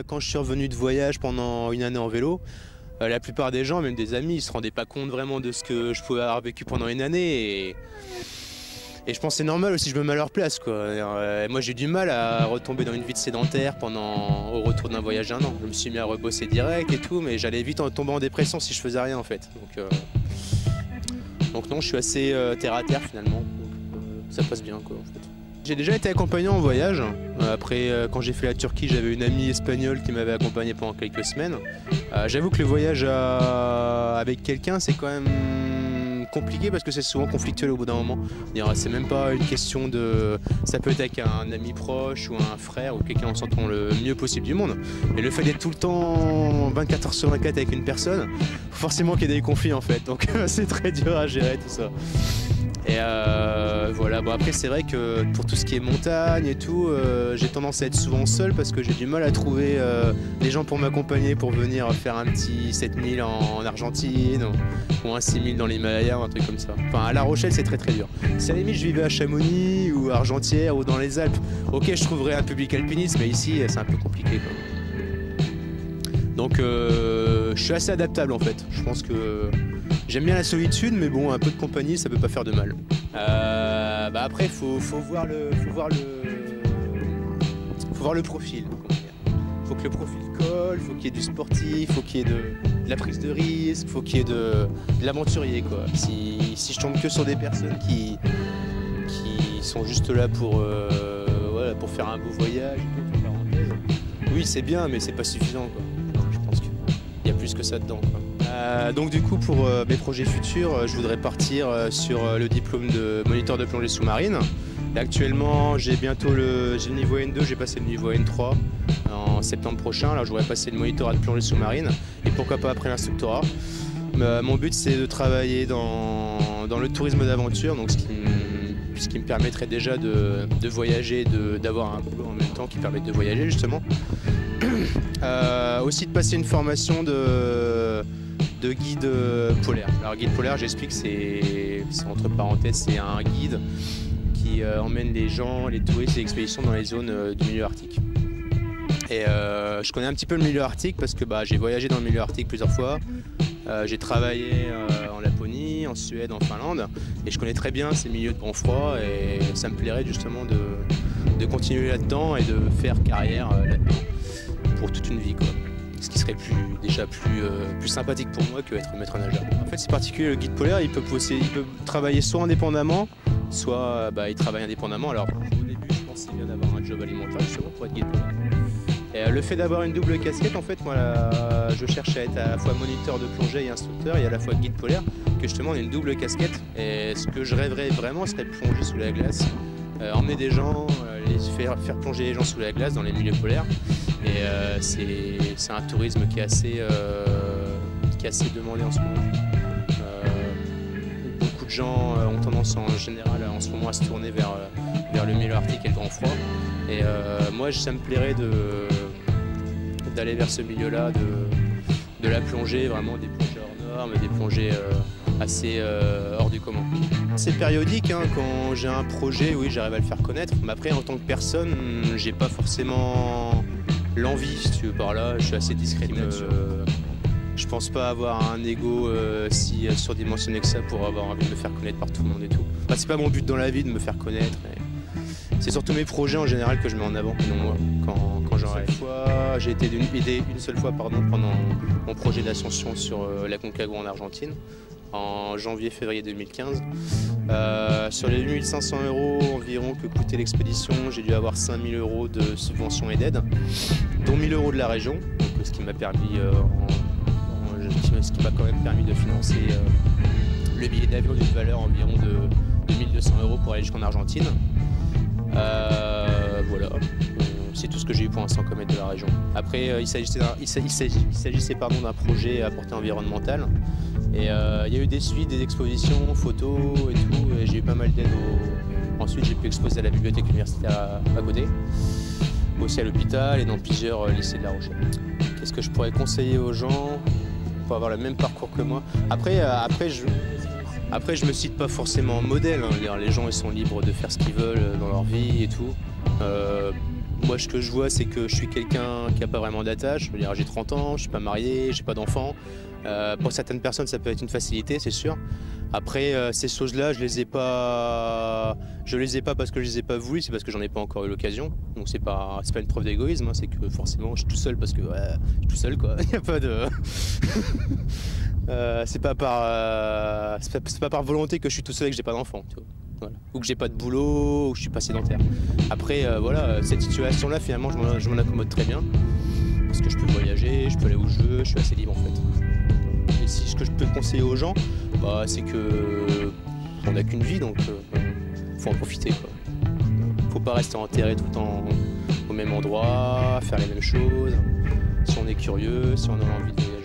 quand je suis revenu de voyage pendant une année en vélo, la plupart des gens, même des amis, ils se rendaient pas compte vraiment de ce que je pouvais avoir vécu pendant une année. Et je pense que c'est normal aussi, je me mets à leur place, quoi. Moi j'ai du mal à retomber dans une vie de sédentaire au retour d'un voyage d'un an. Je me suis mis à rebosser direct et tout, mais j'allais vite tomber en dépression si je faisais rien en fait. Donc non, je suis assez terre à terre finalement. Ça passe bien quoi en fait. J'ai déjà été accompagné en voyage. Après, quand j'ai fait la Turquie, j'avais une amie espagnole qui m'avait accompagné pendant quelques semaines. J'avoue que le voyage avec quelqu'un, c'est quand même compliqué parce que c'est souvent conflictuel au bout d'un moment. C'est même pas une question de... Ça peut être avec un ami proche ou un frère ou quelqu'un en s'entend le mieux possible du monde. Et le fait d'être tout le temps 24 heures sur 24 avec une personne, forcément qu'il y a des conflits en fait. Donc c'est très dur à gérer tout ça. Et voilà, bon après c'est vrai que pour tout ce qui est montagne et tout, j'ai tendance à être souvent seul parce que j'ai du mal à trouver des gens pour m'accompagner pour venir faire un petit 7000 en Argentine ou un 6000 dans l'Himalaya ou un truc comme ça. Enfin à La Rochelle c'est très très dur. Si à la limite je vivais à Chamonix ou à Argentière ou dans les Alpes, ok je trouverais un public alpiniste mais ici c'est un peu compliqué quoi. Donc je suis assez adaptable en fait, je pense que j'aime bien la solitude, mais bon, un peu de compagnie, ça peut pas faire de mal. Après, faut voir le profil. Faut que le profil colle, faut qu'il y ait du sportif, faut qu'il y ait de la prise de risque, faut qu'il y ait de l'aventurier, quoi. Si je tombe que sur des personnes qui sont juste là pour faire un beau voyage, oui, c'est bien, mais c'est pas suffisant, quoi. Je pense qu'il y a plus que ça dedans, quoi. Donc du coup pour mes projets futurs, je voudrais partir sur le diplôme de moniteur de plongée sous-marine. Actuellement j'ai bientôt le niveau N2, j'ai passé le niveau N3 en septembre prochain. Alors je voudrais passer le monitorat de plongée sous-marine et pourquoi pas après l'instructorat. Mon but c'est de travailler dans le tourisme d'aventure, donc ce qui me permettrait déjà de voyager, d'avoir un boulot en même temps qui permette de voyager justement. Aussi de passer une formation de guide polaire. Alors guide polaire, j'explique, c'est entre parenthèses, c'est un guide qui emmène les gens, les touristes et les expéditions dans les zones du milieu arctique. Et je connais un petit peu le milieu arctique parce que j'ai voyagé dans le milieu arctique plusieurs fois. J'ai travaillé en Laponie, en Suède, en Finlande et je connais très bien ces milieux de grand froid et ça me plairait justement de continuer là-dedans et de faire carrière là-dedans pour toute une vie, quoi. Ce qui serait plus sympathique pour moi que être maître nageur. En fait c'est particulier, le guide polaire il peut travailler soit indépendamment, soit il travaille indépendamment. Alors au début je pense qu'il vient d'avoir un job alimentaire justement pour être guide polaire. Et le fait d'avoir une double casquette, en fait moi je cherche à être à la fois moniteur de plongée et instructeur et à la fois guide polaire, que justement on a une double casquette. Et ce que je rêverais vraiment serait de plonger sous la glace, emmener des gens, faire plonger les gens sous la glace dans les milieux polaires. Et c'est un tourisme qui est assez demandé en ce moment. Beaucoup de gens ont tendance en général en ce moment à se tourner vers le milieu arctique et le grand froid. Et moi ça me plairait d'aller vers ce milieu-là, de la plongée, vraiment des plongées hors normes, des plongées assez hors du commun. C'est périodique, hein, quand j'ai un projet, oui j'arrive à le faire connaître. Mais après en tant que personne, j'ai pas forcément l'envie, si tu veux, par là, je suis assez discret. Je pense pas avoir un ego si surdimensionné que ça pour avoir envie de me faire connaître par tout le monde et tout. C'est pas mon but dans la vie de me faire connaître. C'est surtout mes projets en général que je mets en avant, non moi, quand j'en rêve. J'ai été aidé une seule fois pendant mon projet d'ascension sur la Concagua en Argentine, en janvier-février 2015. Sur les 8500 € environ que coûtait l'expédition, j'ai dû avoir 5000 € de subventions et d'aides, dont 1000 € de la région, donc, ce qui m'a quand même permis de financer le billet d'avion d'une valeur environ de 1200 € pour aller jusqu'en Argentine. Voilà, c'est tout ce que j'ai eu pour l'instant comme aide de la région. Après, il s'agissait d'un projet à portée environnementale. Et il y a eu des suites, des expositions, photos et tout, et j'ai eu pas mal d'aide. Ensuite, j'ai pu exposer à la bibliothèque universitaire à côté, aussi à l'hôpital et dans plusieurs lycées de La Rochelle. Qu'est-ce que je pourrais conseiller aux gens pour avoir le même parcours que moi? Après, je me cite pas forcément en modèle, hein. Les gens ils sont libres de faire ce qu'ils veulent dans leur vie et tout. Moi, ce que je vois, c'est que je suis quelqu'un qui n'a pas vraiment d'attache. Je veux dire, j'ai 30 ans, je suis pas marié, j'ai pas d'enfant. Pour certaines personnes, ça peut être une facilité, c'est sûr. Après, ces choses-là, je les ai pas parce que je les ai pas voulu, c'est parce que j'en ai pas encore eu l'occasion. Donc c'est pas une preuve d'égoïsme, hein, c'est que forcément, je suis tout seul parce que ouais, je suis tout seul, quoi. Il y a pas de c'est pas par volonté que je suis tout seul et que j'ai pas d'enfant, tu vois. Voilà. Ou que j'ai pas de boulot, ou que je suis pas sédentaire. Après, voilà, cette situation-là, finalement, je m'en accommode très bien. Parce que je peux voyager, je peux aller où je veux, je suis assez libre en fait. Et si ce que je peux conseiller aux gens, bah, c'est que on n'a qu'une vie, donc faut en profiter, quoi. Faut pas rester enterré tout le temps au même endroit, faire les mêmes choses. Si on est curieux, si on a envie de voyager.